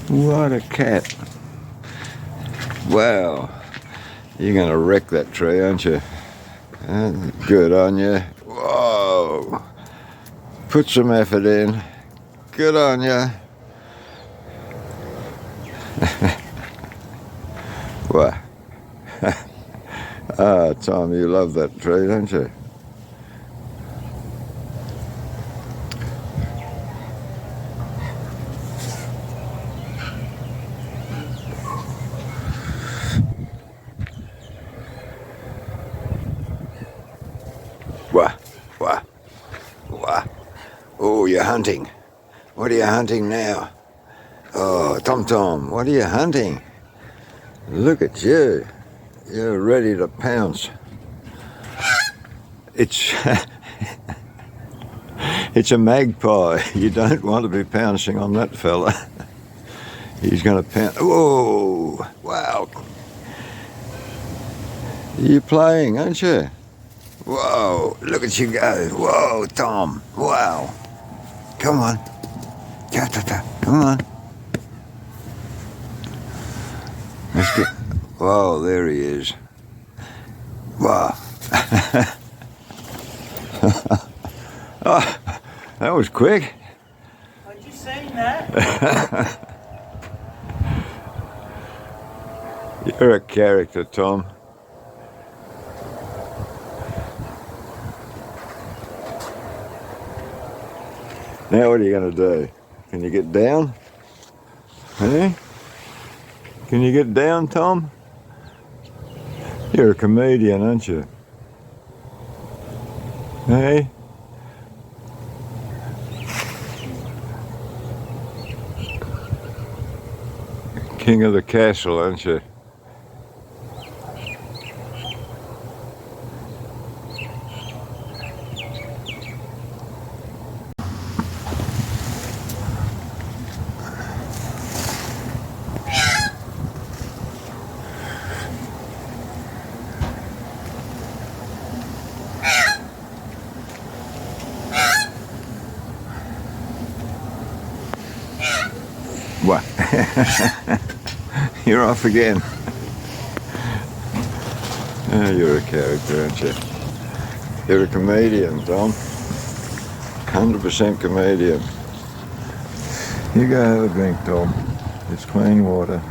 What a cat. Wow. You're going to wreck that tree, aren't you? Good on you. Whoa. Put some effort in. Good on you. What? Ah, Tom, you love that tree, don't you? Wah, wah, wah. Oh, you're hunting. What are you hunting now? Oh, Tom, what are you hunting? Look at you. You're ready to pounce. It's it's a magpie. You don't want to be pouncing on that fella. He's going to pounce. Whoa! Wow! You're playing, aren't you? Whoa! Look at you go! Whoa, Tom! Wow! Come on! Come on! Let's get. Whoa! There he is! Wow! Oh, that was quick. What'd you say, Matt? You're a character, Tom. Now what are you going to do? Can you get down? Hey? Can you get down, Tom? You're a comedian, aren't you? Hey? King of the castle, aren't you? What? You're off again. Oh, you're a character, aren't you? You're a comedian, Tom. 100% comedian. You go have a drink, Tom. It's clean water.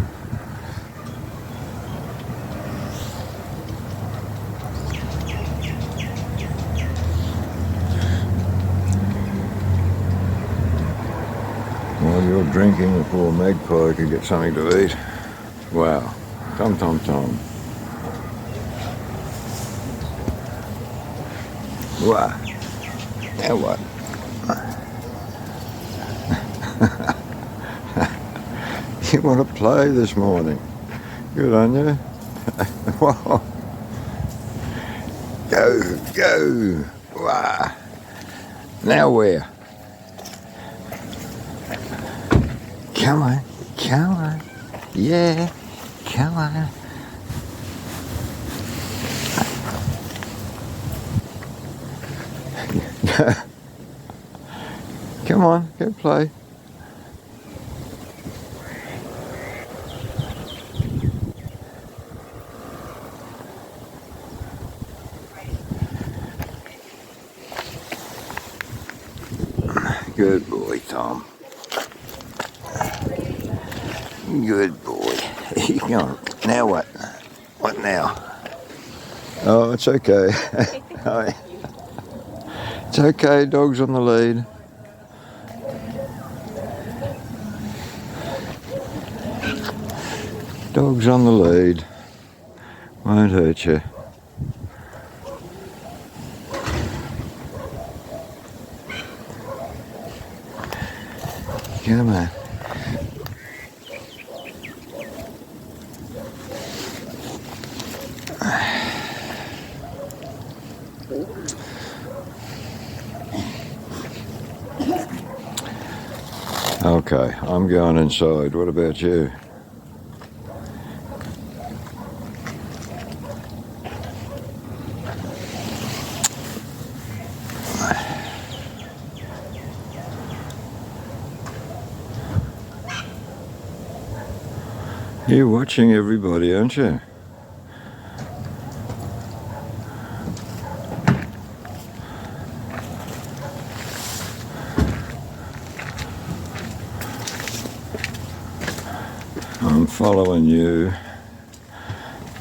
While you're drinking, the poor magpie could get something to eat. Wow. Tom. Wow. Now what? You want to play this morning? Good on you. Whoa. Go. Wow. Now where? Come on. Yeah, come on. Come on, go play. Good boy, Tom. Good boy. Now what? What now? Oh, it's okay. It's okay, dog's on the lead. Dog's on the lead. Won't hurt you. Come on. Okay, I'm going inside. What about you? You're watching everybody, aren't you? I'm following you.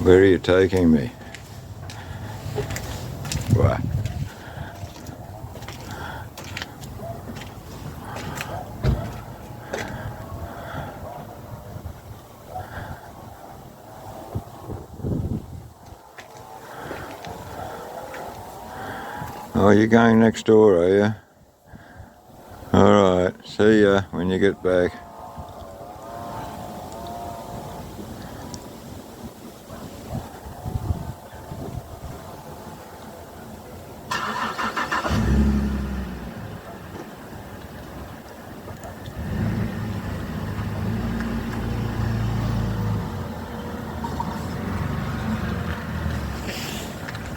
Where are you taking me? What? Oh, you're going next door, are you? All right. See ya when you get back.